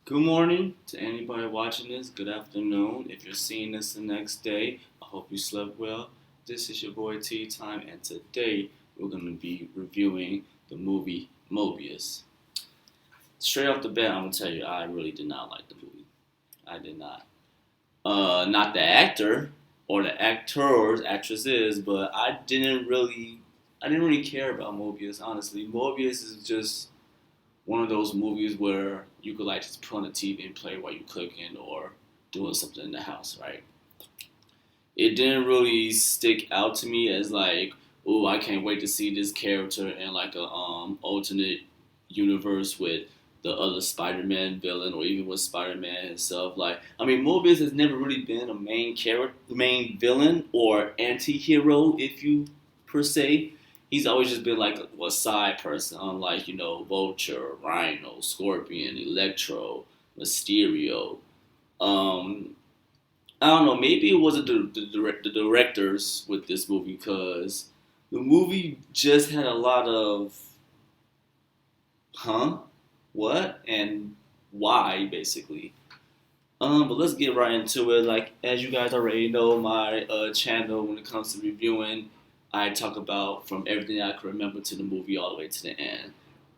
Good morning to anybody watching this. Good afternoon. If you're seeing this the next day, I hope you slept well. This is your boy Tea Time, and today we're going to be reviewing the movie Morbius. Straight off the bat, I'm going to tell you, I really did not like the movie. I did not. Not the actor or the actors, actresses, but I didn't really care about Morbius. Honestly, Morbius is just one of those movies where you could like just put on the TV and play while you're cooking or doing something in the house, right? It didn't really stick out to me as like, oh, I can't wait to see this character in like a alternate universe with the other Spider-Man villain or even with Spider-Man himself. Like, I mean, Morbius has never really been a main character, main villain or anti-hero, if you per se. He's always just been like a side person, unlike Vulture, Rhino, Scorpion, Electro, Mysterio. Um, I don't know. Maybe it wasn't the directors with this movie because the movie just had a lot of huh, what, and why basically. But let's get right into it. Like as you guys already know, my channel when it comes to reviewing, I talk about from everything I can remember to the movie all the way to the end.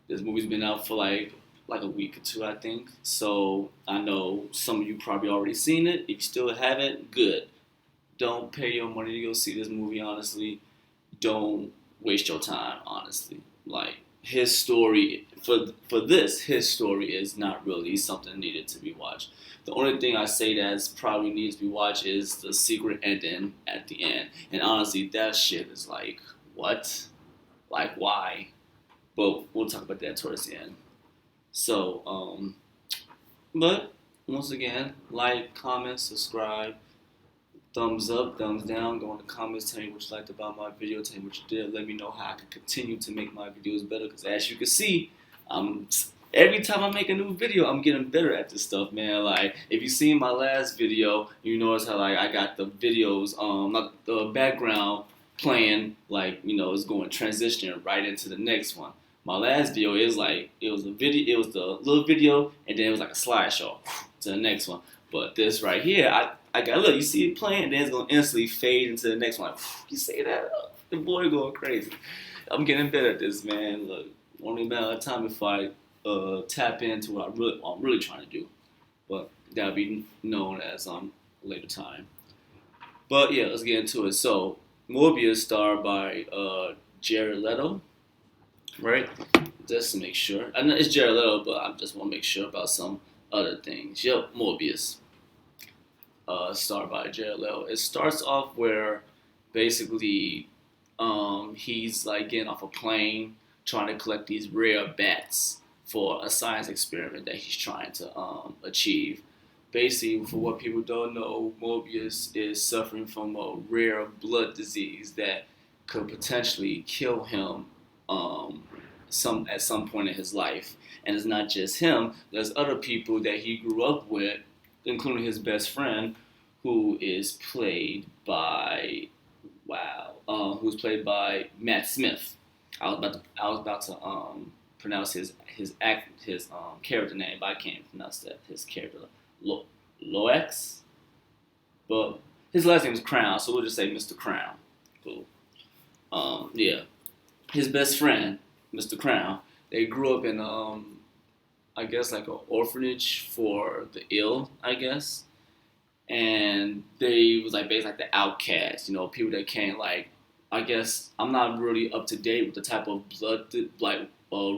This movie's been out for like a week or two, I think. So I know some of you probably already seen it. If you still haven't, good. Don't pay your money to go see this movie. Honestly, don't waste your time. Honestly, like his story his story is not really something needed to be watched. The only thing I say that's probably needs to be watched is the secret ending at the end. And honestly, that shit is like what, like why? But we'll talk about that towards the end. So, but once again, like, comment, subscribe, thumbs up, thumbs down. Go in the comments, tell me what you liked about my video, tell me what you did. Let me know how I can continue to make my videos better. Because as you can see, I'm every time I make a new video, I'm getting better at this stuff, man. Like if you seen my last video, you notice how like I got the videos, not the background playing, like it's going transitioning right into the next one. My last video is like it was a video, it was the little video, and then it was like a slideshow to the next one. But this right here, I got look. You see it playing, and then it's gonna instantly fade into the next one. Like, you see that? The boy going crazy. I'm getting better at this, man. Look, only a matter of time before I tap into what I'm really trying to do. But that'll be known as later time. But yeah, let's get into it. So Morbius, starred by Jared Leto, right? Just to make sure. I know it's Jared Leto, but I just want to make sure about some other things. Yep, Morbius, starred by Jared Leto. It starts off where basically he's like getting off a plane trying to collect these rare bats for a science experiment that he's trying to achieve. Basically, for what people don't know, Morbius is suffering from a rare blood disease that could potentially kill him at some point in his life. And it's not just him. There's other people that he grew up with, including his best friend, who is played by who's played by Matt Smith. I was about to pronounce his character name, but I can't pronounce that his character Loex, but his last name is Crown, so we'll just say Mr. Crown. Cool. Yeah, his best friend, Mr. Crown. They grew up in I guess like an orphanage for the ill, I guess, and they was like basically like the outcasts, people that can't like. I guess I'm not really up to date with the type of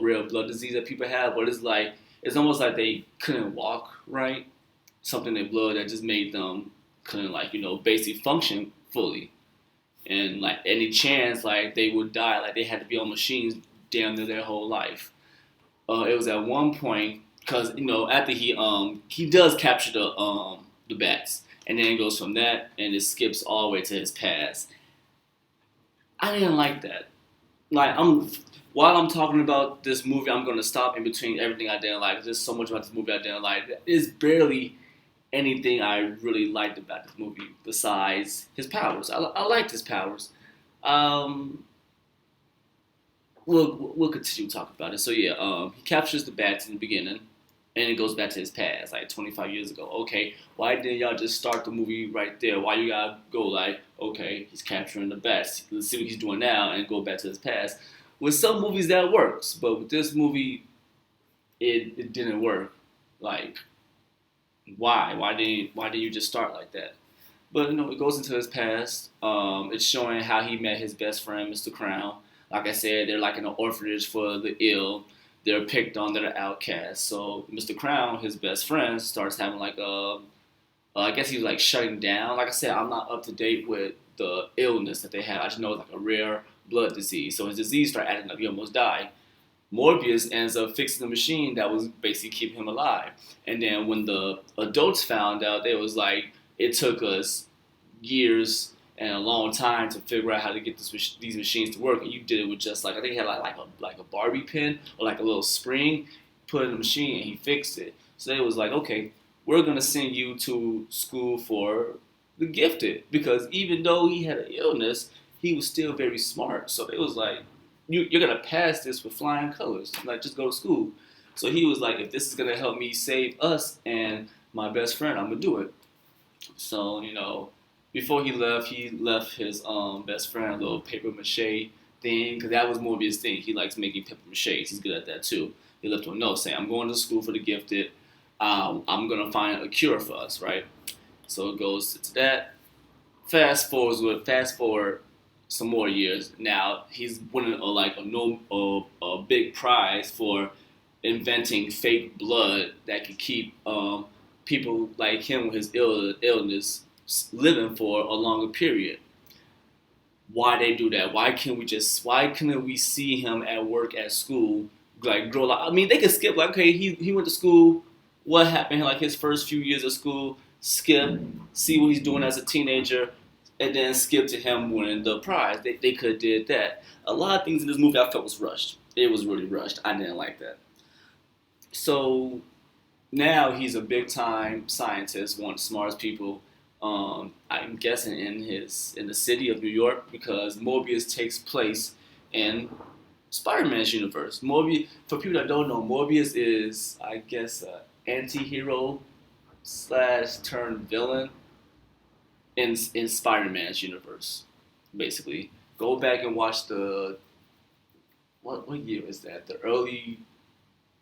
real blood disease that people have, but it's like it's almost like they couldn't walk right, something in their blood that just made them couldn't like basically function fully, and like any chance like they would die, like they had to be on machines damn near their whole life. It was at one point because after he does capture the bats, and then it goes from that and it skips all the way to his past. I didn't like that. Like while I'm talking about this movie, I'm gonna stop in between everything I didn't like. There's so much about this movie I didn't like. There's barely anything I really liked about this movie besides his powers. I liked his powers. Um, we'll continue to talk about it. So yeah, he captures the bats in the beginning, and it goes back to his past, like 25 years ago. Okay, why didn't y'all just start the movie right there? Why you gotta go like, okay, he's capturing the best. Let's see what he's doing now and go back to his past. With some movies that works, but with this movie, it didn't work. Like, why? Why didn't you just start like that? But it goes into his past. It's showing how he met his best friend, Mr. Crown. Like I said, they're like in an orphanage for the ill. They're picked on. They're outcasts. So Mr. Crown, his best friend, starts having like a. I guess he was like shutting down. Like I said, I'm not up to date with the illness that they have. I just know it's like a rare blood disease. So his disease started acting up. He almost died. Morbius ends up fixing the machine that was basically keeping him alive. And then when the adults found out, they was like, it took us years and a long time to figure out how to get these machines to work. And you did it with just like, I think he had like a Barbie pin or like a little spring, put it in the machine, and he fixed it. So they was like, okay, we're gonna send you to school for the gifted, because even though he had an illness, he was still very smart. So they was like, you're gonna pass this with flying colors. Like, just go to school. So he was like, if this is gonna help me save us and my best friend, I'm gonna do it. So before he left his best friend a little paper mache thing, because that was Morbius' thing. He likes making paper maches. He's good at that too. He left him a note saying, "I'm going to school for the gifted. I'm gonna find a cure for us." Right. So it goes to that. Fast forward some more years. Now he's winning a big prize for inventing fake blood that could keep people like him with his illness living for a longer period. Why they do that? Why couldn't we see him at work at school like grow up? I mean, they could skip like, okay, he went to school. What happened? Like his first few years of school, skip, see what he's doing as a teenager, and then skip to him winning the prize. They could have did that. A lot of things in this movie I felt was rushed. It was really rushed. I didn't like that. So now he's a big time scientist, one of the smartest people. I'm guessing in the city of New York, because Morbius takes place in Spider-Man's universe. Morbius, for people that don't know, Morbius is, I guess, an anti-hero slash turned villain in Spider-Man's universe. Basically, go back and watch the what year is that? The early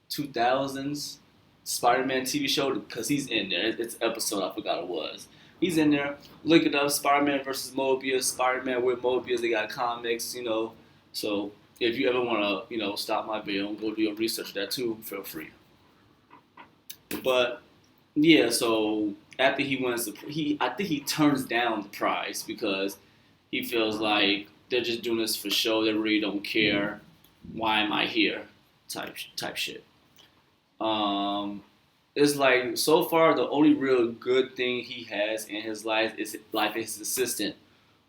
2000s Spider-Man TV show, because he's in there. It's an episode, I forgot it was. He's in there. Look it up. Spider-Man versus Morbius. Spider-Man with Morbius. They got comics. So if you ever want to, stop my video and go do your research of that too, feel free. But yeah, so after he wins I think he turns down the prize because he feels like they're just doing this for show. They really don't care. Why am I here? Type shit. It's like, so far the only real good thing he has in his life is his assistant,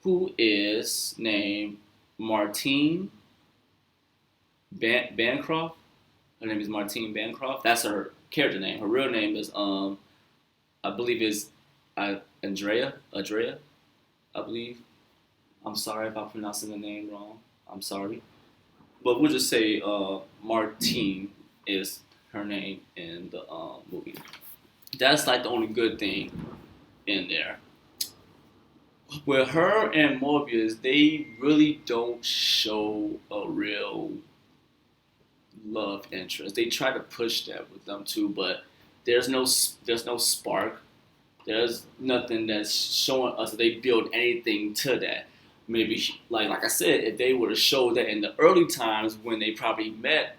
who is named Martine Bancroft. Her name is Martine Bancroft. That's her character name. Her real name is I believe is Andrea, I believe. I'm sorry if I'm pronouncing the name wrong. I'm sorry. But we'll just say Martine is her name in the movie. That's like the only good thing in there. With her and Morbius, they really don't show a real love interest. They try to push that with them too, but there's no spark. There's nothing that's showing us that they build anything to that. Maybe like I said, if they would have showed that in the early times when they probably met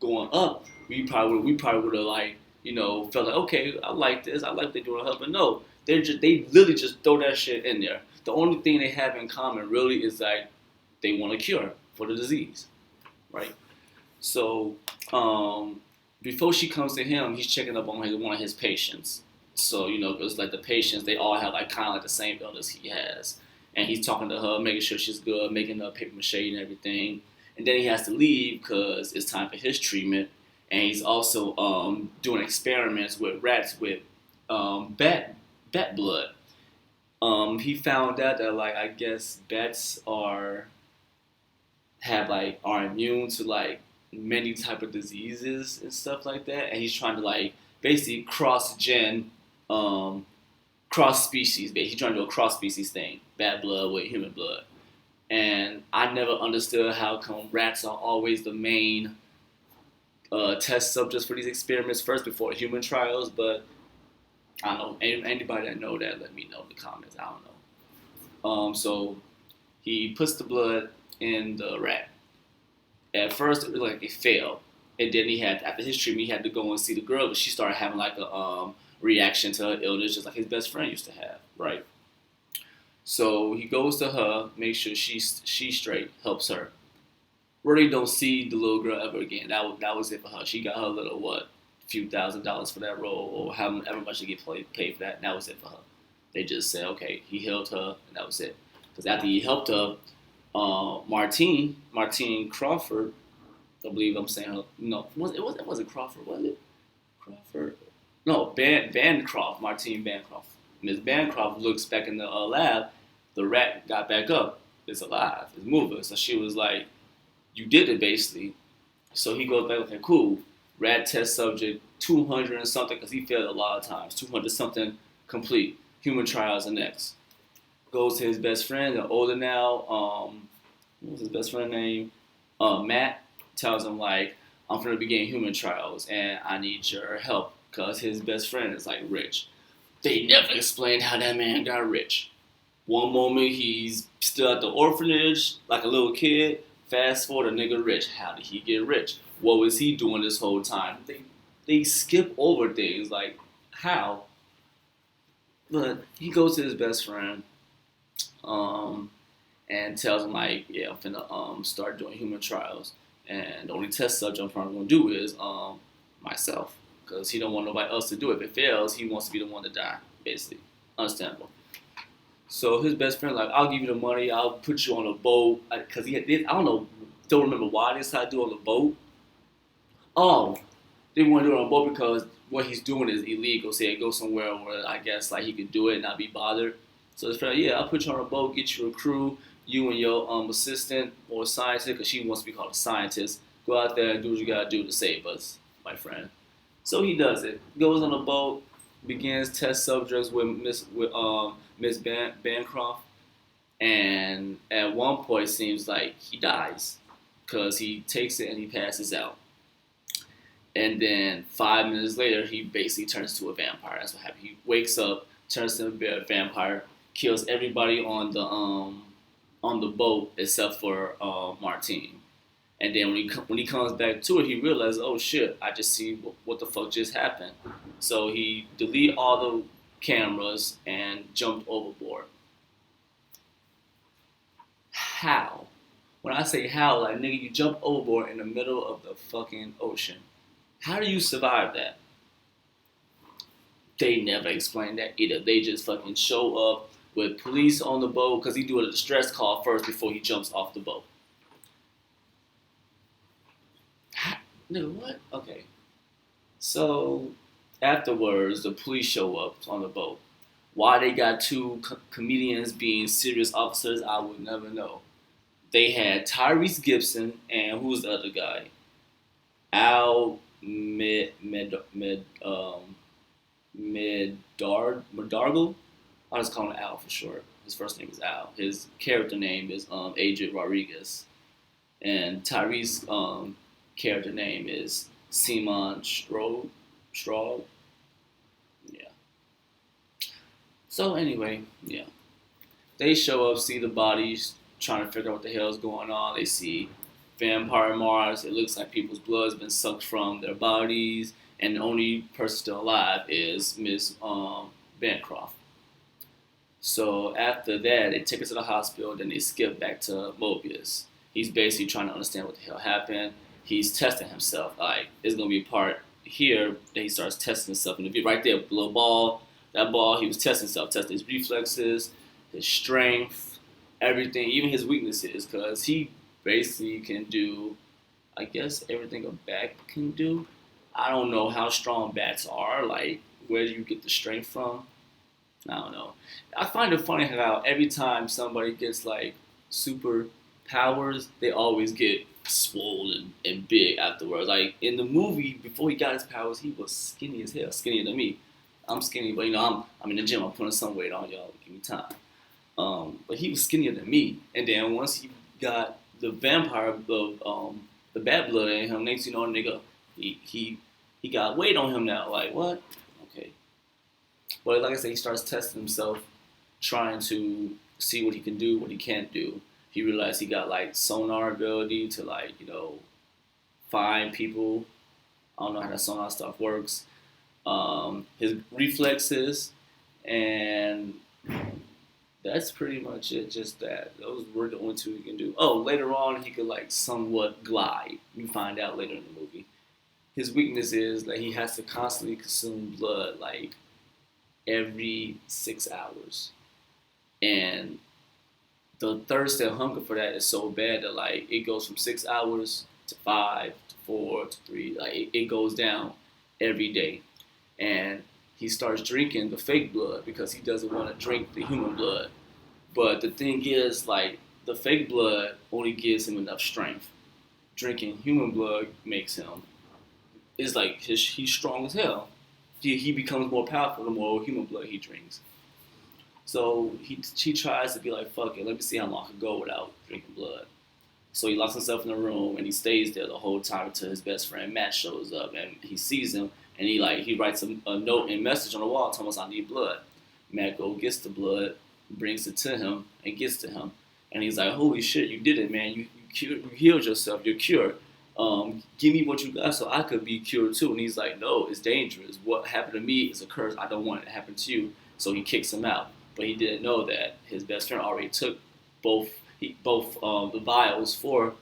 going up, we probably would have felt like, okay, I like this, I like what they're doing, but no, they literally just throw that shit in there. The only thing they have in common really is like they want a cure for the disease, right? So before she comes to him, he's checking up on one of his patients. So because like the patients, they all have like kind of like the same illness he has, and he's talking to her, making sure she's good, making her paper mache and everything. And then he has to leave because it's time for his treatment. And he's also doing experiments with rats with bat blood. He found out that I guess bats are immune to many type of diseases and stuff like that, and he's trying to like basically um, cross species. He's trying to do a cross species thing, bad blood with human blood. And I never understood how come rats are always the main test subjects for these experiments first before human trials. But I don't know. Anybody that know that, let me know in the comments. I don't know. So he puts the blood in the rat. At first, it was like it failed, and then he had after his treatment, he had to go and see the girl, but she started having like a reaction to her illness, just like his best friend used to have, right? So he goes to her, makes sure she's straight, helps her. Really don't see the little girl ever again. That was it for her. She got her little what, few $1,000s for that role, or however much they get paid for that. And that was it for her. They just said, okay, he healed her, and that was it. Because after he helped her, Martine Crawford, I believe I'm saying her. No, it wasn't Crawford, was it? Crawford. No, Bancroft, Martine Bancroft. Miss Bancroft looks back in the lab. The rat got back up. It's alive. It's moving. So she was like, "You did it, basically." So he goes back. Okay, cool. Rat test subject 200 and something because he failed a lot of times. 200 something complete. Human trials are next. Goes to his best friend. They're older now. What was his best friend name? Matt. Tells him like, "I'm gonna begin human trials and I need your help." Because his best friend is like rich. They never explained how that man got rich. One moment he's still at the orphanage like a little kid. Fast forward, a nigga rich. How did he get rich? What was he doing this whole time? They skip over things like how. But he goes to his best friend and tells him like, yeah, I'm finna start doing human trials. And the only test subject I'm probably gonna do is myself. Because he don't want nobody else to do it. If it fails, he wants to be the one to die, basically. Understandable. So his best friend like, I'll give you the money. I'll put you on a boat. Because I don't remember why they decided to do it on the boat. Oh, they want to do it on a boat because what he's doing is illegal. Say, go somewhere where I guess like he could do it and not be bothered. So his friend, yeah, I'll put you on a boat, get you a crew, you and your assistant or scientist, because she wants to be called a scientist. Go out there and do what you gotta do to save us, my friend. So he does it. Goes on a boat, begins test subjects with Miss Bancroft, and at one point it seems like he dies because he takes it and he passes out. And then 5 minutes later, he basically turns to a vampire. That's what happened. He wakes up, turns to a vampire, kills everybody on the boat except for Martine. And then when he comes back to it, he realizes, oh shit, I just see what the fuck just happened. So he deleted all the cameras and jumped overboard. How? When I say how, like nigga, you jump overboard in the middle of the fucking ocean. How do you survive that? They never explain that either. They just fucking show up with police on the boat because he do a distress call first before he jumps off the boat. Nigga, what? Okay. So, afterwards, the police show up on the boat. Why they got two comedians being serious officers, I would never know. They had Tyrese Gibson and who's the other guy? Al Medargle? I'll just call him Al for short. His first name is Al. His character name is Adrian Rodriguez. And Tyrese character name is Simon Strog. Yeah. So anyway, yeah. They show up, see the bodies, trying to figure out what the hell is going on. They see Vampire Mars. It looks like people's blood's been sucked from their bodies, and the only person still alive is Miss Bancroft. So after that, they take her to the hospital. Then they skip back to Morbius. He's basically trying to understand what the hell happened. He's testing himself. Like, it's gonna be a part here that he starts testing himself. And if you right there, little ball, that ball, he was testing himself, testing his reflexes, his strength, everything, even his weaknesses, because he basically can do, I guess, everything a bat can do. I don't know how strong bats are. Like, where do you get the strength from? I don't know. I find it funny how every time somebody gets like super powers, they always get swollen and big afterwards. Like in the movie, before he got his powers, he was skinny as hell, skinnier than me. I'm skinny, but I'm in the gym. I'm putting some weight on, y'all. Give me time. But he was skinnier than me. And then once he got the vampire the bad blood in him, next you know, nigga, he got weight on him now. Like what? Okay. But like I said, he starts testing himself, trying to see what he can do, what he can't do. He realized he got like sonar ability to like, find people. I don't know how that sonar stuff works. His reflexes, and that's pretty much it. Just that. Those were the only two he can do. Oh, later on he could like somewhat glide. You find out later in the movie. His weakness is that he has to constantly consume blood like every 6 hours. And the thirst and hunger for that is so bad that like it goes from 6 hours to 5 to 4 to 3. Like it goes down every day. And he starts drinking the fake blood because he doesn't want to drink the human blood. But the thing is, like, the fake blood only gives him enough strength. Drinking human blood makes him, it's like he's strong as hell. He becomes more powerful the more human blood he drinks. So he tries to be like, fuck it, let me see how long I can go without drinking blood. So he locks himself in a room and he stays there the whole time until his best friend Matt shows up and he sees him and he writes a note and message on the wall telling us I need blood. Matt gets the blood, brings it to him, and gets to him. And he's like, holy shit, you did it, man. You healed yourself. You're cured. Give me what you got so I could be cured too. And he's like, no, it's dangerous. What happened to me is a curse. I don't want it to happen to you. So he kicks him out. But he didn't know that his best friend already took both the vials for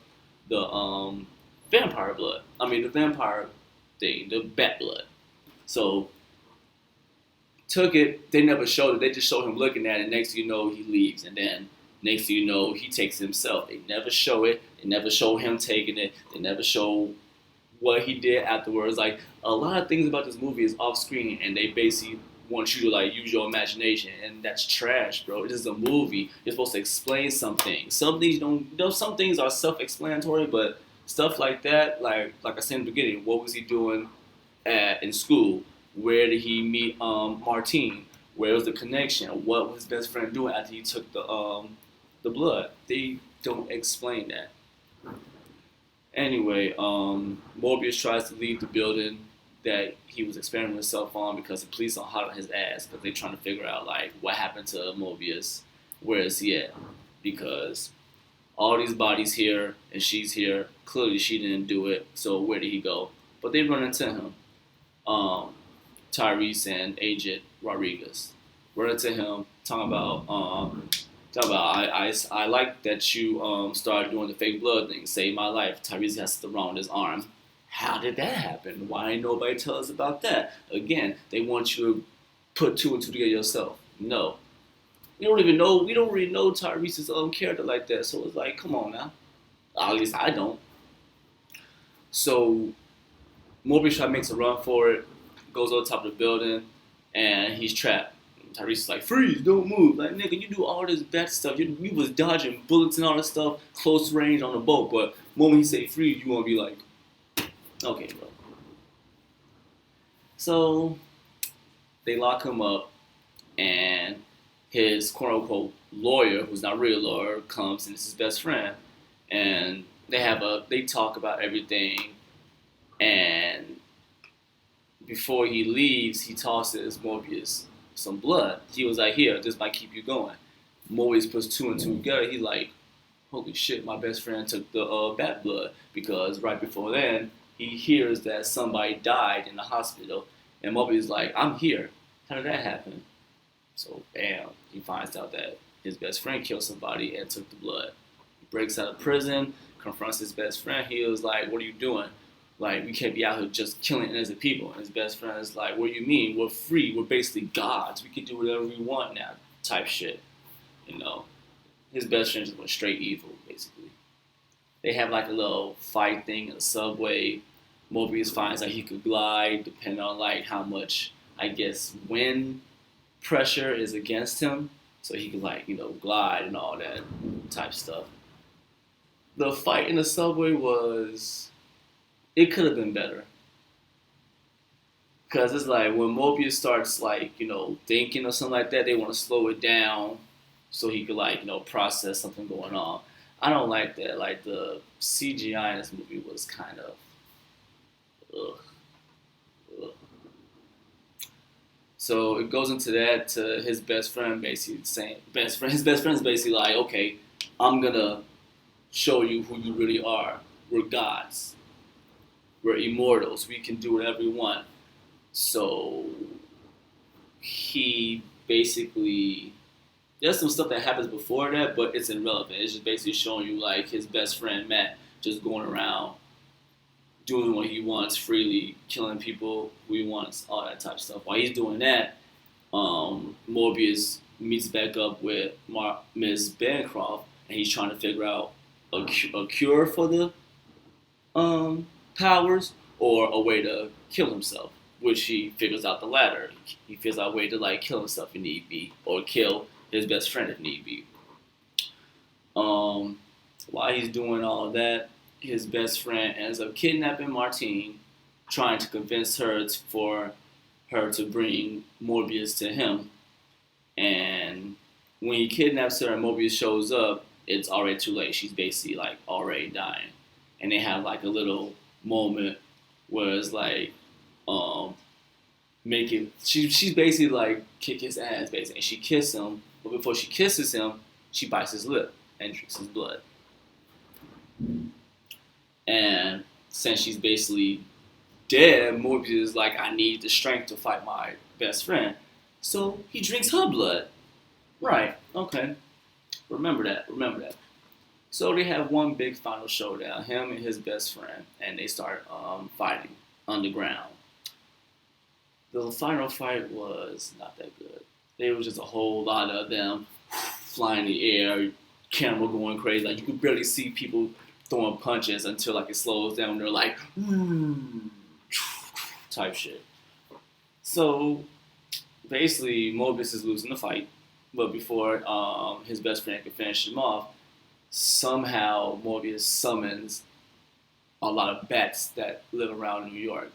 the vampire blood. I mean, the vampire thing, the bat blood. So took it. They never showed it. They just showed him looking at it. Next thing you know, he leaves. And then next thing you know, he takes it himself. They never show it. They never show him taking it. They never show what he did afterwards. Like, a lot of things about this movie is off screen, and they basically want you to like use your imagination, and that's trash, bro. This is a movie. You're supposed to explain something. Some things don't. Some things are self-explanatory, but stuff like that, like I said in the beginning, what was he doing in school? Where did he meet Martine? Where was the connection? What was his best friend doing after he took the blood? They don't explain that. Anyway, Morbius tries to leave the building that he was experimenting himself on because the police are hot on his ass because they're trying to figure out like what happened to Morbius, where is he at? Because all these bodies here and she's here. Clearly she didn't do it, so where did he go? But they run into him, Tyrese and Agent Rodriguez. Run into him, talking about I like that you started doing the fake blood thing, saved my life. Tyrese has to round his arm. How did that happen? Why ain't nobody tell us about that? Again, they want you to put two and two together yourself. No. We don't really know Tyrese's character like that. So it's like, come on now. At least I don't. So Morbius makes a run for it, goes over the top of the building, and he's trapped. Tyrese is like, freeze, don't move. Like, nigga, you do all this bad stuff. You was dodging bullets and all this stuff, close range on the boat. But the moment he say freeze, you want to be like, okay, bro. So they lock him up, and his quote-unquote lawyer, who's not really a lawyer, comes and it's his best friend, and they talk about everything, and before he leaves, he tosses Morbius some blood. He was like, here, this might keep you going. Morbius puts two and two together. He's like, holy shit, my best friend took the bat blood, because right before then, he hears that somebody died in the hospital, and Morbius is like, I'm here. How did that happen? So, bam, he finds out that his best friend killed somebody and took the blood. He breaks out of prison, confronts his best friend. He was like, what are you doing? Like, we can't be out here just killing innocent people. And his best friend is like, what do you mean? We're free. We're basically gods. We can do whatever we want now, type shit. You know, his best friend just went straight evil, basically. They have like a little fight thing in the subway. Morbius finds that he could glide, depending on like how much, I guess, wind pressure is against him. So he could like, glide and all that type stuff. The fight in the subway it could have been better. Because it's like when Morbius starts, like, thinking or something like that, they want to slow it down so he could, like, process something going on. I don't like that. Like, the CGI in this movie was kind of, ugh, ugh. So it goes into that to his best friend basically saying, his best friend is basically like, okay, I'm gonna show you who you really are. We're gods. We're immortals. We can do whatever we want. So he basically, there's some stuff that happens before that, but it's irrelevant. It's just basically showing you like his best friend Matt just going around doing what he wants freely, killing people who he wants, all that type of stuff. While he's doing that, Morbius meets back up with Ms. Bancroft, and he's trying to figure out a cure for the powers or a way to kill himself, which he figures out the latter. He figures out a way to like kill himself if need be, or kill his best friend if need be. While he's doing all of that, his best friend ends up kidnapping Martine, trying to convince her for her to bring Morbius to him. And when he kidnaps her and Morbius shows up, it's already too late. She's basically like already dying. And they have like a little moment where it's like, she's basically like kick his ass basically. And she kisses him, but before she kisses him, she bites his lip and drinks his blood. And since she's basically dead, Morbius is like, I need the strength to fight my best friend. So he drinks her blood. Right, okay. Remember that. So they have one big final showdown, him and his best friend, and they start fighting underground. The final fight was not that good. There was just a whole lot of them flying in the air, camera going crazy. Like you could barely see people throwing punches until like it slows down. And they're like, type shit. So basically, Morbius is losing the fight, but before his best friend can finish him off, somehow Morbius summons a lot of bats that live around New York.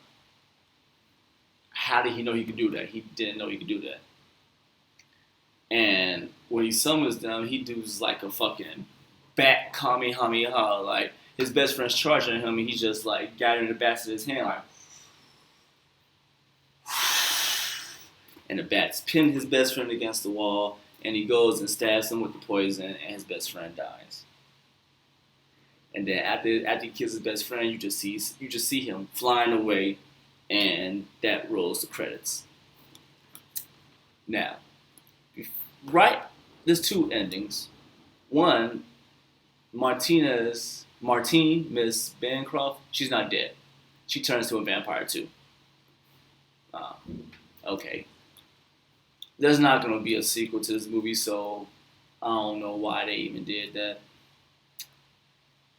How did he know he could do that? He didn't know he could do that. And when he summons them, he does like a fucking bat kamehameha. Like his best friend's charging him, and he's just like gathering the bats in his hand, like, and the bats pin his best friend against the wall, and he goes and stabs him with the poison, and his best friend dies. And then after he kills his best friend, you just see him flying away, and that rolls the credits. Now, there's two endings. One, Martine, Miss Bancroft, she's not dead. She turns to a vampire too. Okay. There's not going to be a sequel to this movie, so I don't know why they even did that.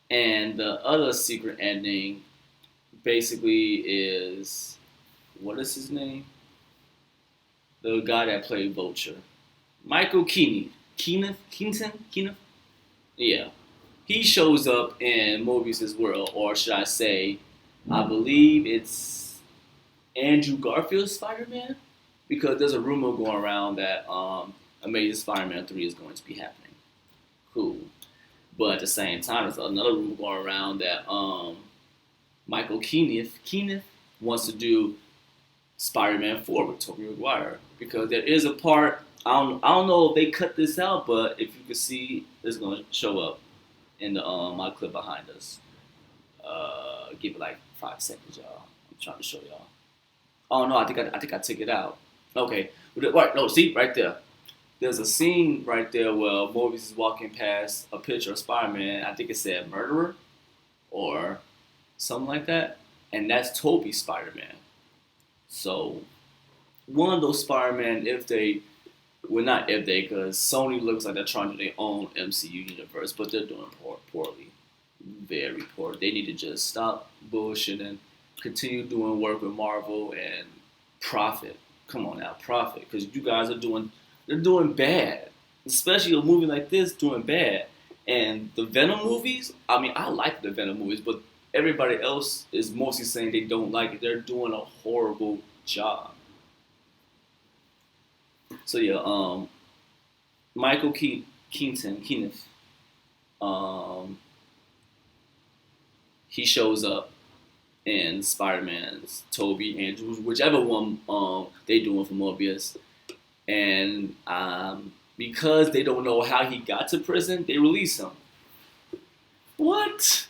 And the other secret ending basically is, what is his name? The guy that played Vulture. Michael Keaton. Keaton? Yeah. He shows up in Morbius' world, or should I say, I believe it's Andrew Garfield's Spider-Man? Because there's a rumor going around that Amazing Spider-Man 3 is going to be happening. Cool. But at the same time, there's another rumor going around that Michael Keaton wants to do Spider-Man 4 with Tobey Maguire. Because there is a part, I don't know if they cut this out, but if you can see, it's going to show up in the my clip behind us. Give it like 5 seconds, y'all. I'm trying to show y'all. Oh no, I think I took it out. Okay, right, no, see right there. There's a scene right there where Morbius is walking past a picture of Spider-Man. I think it said murderer or something like that, and that's Tobey's Spider-Man. So one of those Spider-Man, because Sony looks like they're trying to do their own MCU universe, but they're doing poorly, very poor. They need to just stop bullshitting and continue doing work with Marvel and profit. Come on now, profit, because you guys they're doing bad. Especially a movie like this doing bad. And the Venom movies, I mean, I like the Venom movies, but everybody else is mostly saying they don't like it. They're doing a horrible job. So yeah, Michael Keaton, um, he shows up in Spider-Man's Toby Andrews, whichever one they doing for Morbius, and because they don't know how he got to prison, they release him. What?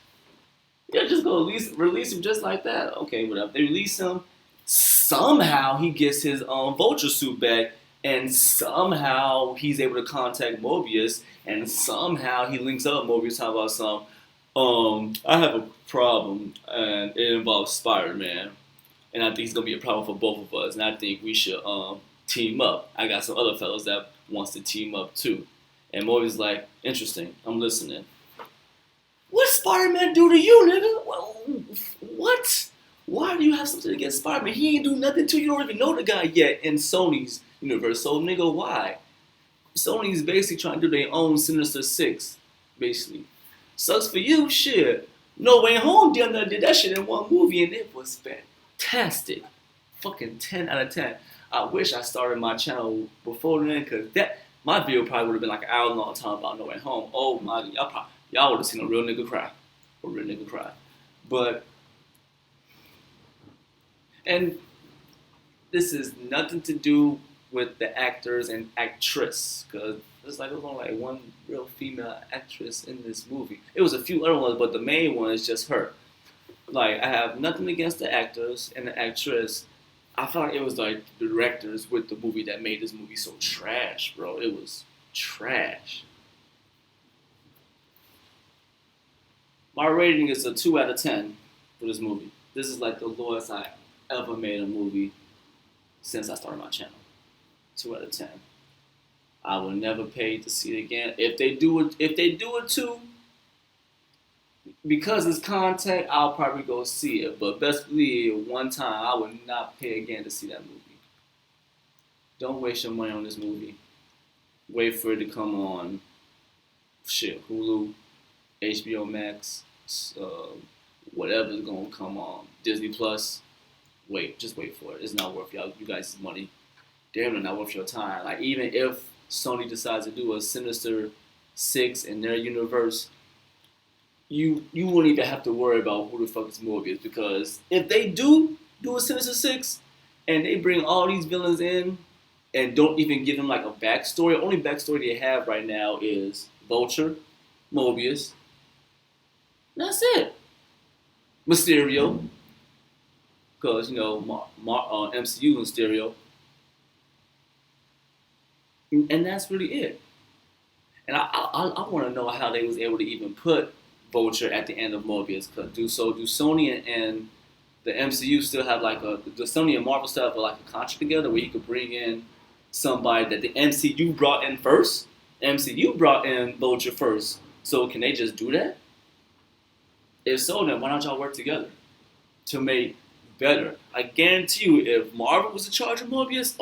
They're just gonna release him just like that? Okay, whatever. They release him. Somehow he gets his Vulture suit back, and somehow he's able to contact Morbius, and somehow he links up Morbius talking about some. I have a problem, and it involves Spider-Man, and I think it's gonna be a problem for both of us, and I think we should team up. I got some other fellows that wants to team up too, and Morbius like, interesting. I'm listening. What Spider-Man do to you, nigga? Well, what? Why do you have something against Spider-Man? He ain't do nothing to you. You don't even know the guy yet in Sony's universe. So, nigga, why? Sony's basically trying to do their own Sinister Six, basically. Sucks for you, shit. No Way Home did that shit in one movie, and it was fantastic. Fucking 10 out of 10. I wish I started my channel before then, because my video probably would have been like an hour long talking about No Way Home. Oh my, y'all would have seen a real nigga cry. A real nigga cry. But, and this is nothing to do with the actors and actress, because there's only like one real female actress in this movie. It was a few other ones, but the main one is just her. Like, I have nothing against the actors and the actress. I felt like it was like the directors with the movie that made this movie so trash, bro. It was trash. My rating is a 2 out of 10 for this movie. This is like the lowest I ever made a movie since I started my channel. 2 out of 10. I will never pay to see it again. If they do it too, because it's content, I'll probably go see it. But best believe, one time I would not pay again to see that movie. Don't waste your money on this movie. Wait for it to come on Hulu, HBO Max, whatever's gonna come on Disney Plus. Just wait for it. It's not worth you guys' money. Damn, not worth your time. Like, even if Sony decides to do a Sinister Six in their universe, you won't even have to worry about who the fuck is Morbius, because if they do a Sinister Six and they bring all these villains in and don't even give them like a backstory, the only backstory they have right now is Vulture, Morbius. That's it. Mysterio, because MCU and Mysterio, and that's really it. And I want to know how they was able to even put Vulture at the end of Morbius. Cause do Sony and the MCU still have the Sony and Marvel still have like a contract together where you could bring in somebody that the MCU brought in first? MCU brought in Vulture first. So can they just do that? If so, then why don't y'all work together to make better? I guarantee you, if Marvel was in charge of Morbius,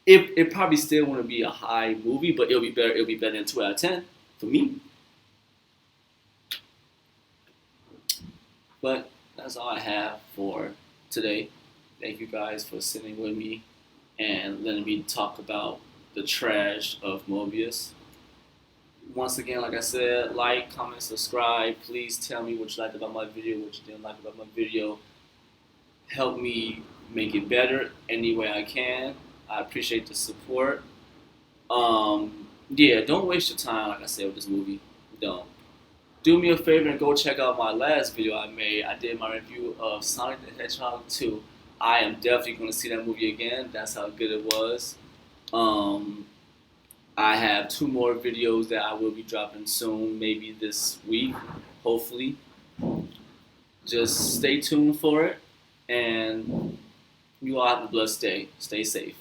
it probably still wouldn't be a high movie, but it'll be better. It'll be better than 2 out of 10 for me. But that's all I have for today. Thank you guys for sitting with me and letting me talk about the trash of Morbius. Once again, like I said, like, comment, subscribe. Please tell me what you liked about my video, what you didn't like about my video. Help me make it better any way I can. I appreciate the support. Don't waste your time, like I said, with this movie. Don't. Do me a favor and go check out my last video I made. I did my review of Sonic the Hedgehog 2. I am definitely going to see that movie again. That's how good it was. I have 2 more videos that I will be dropping soon, maybe this week, hopefully. Just stay tuned for it, and you all have a blessed day. Stay safe.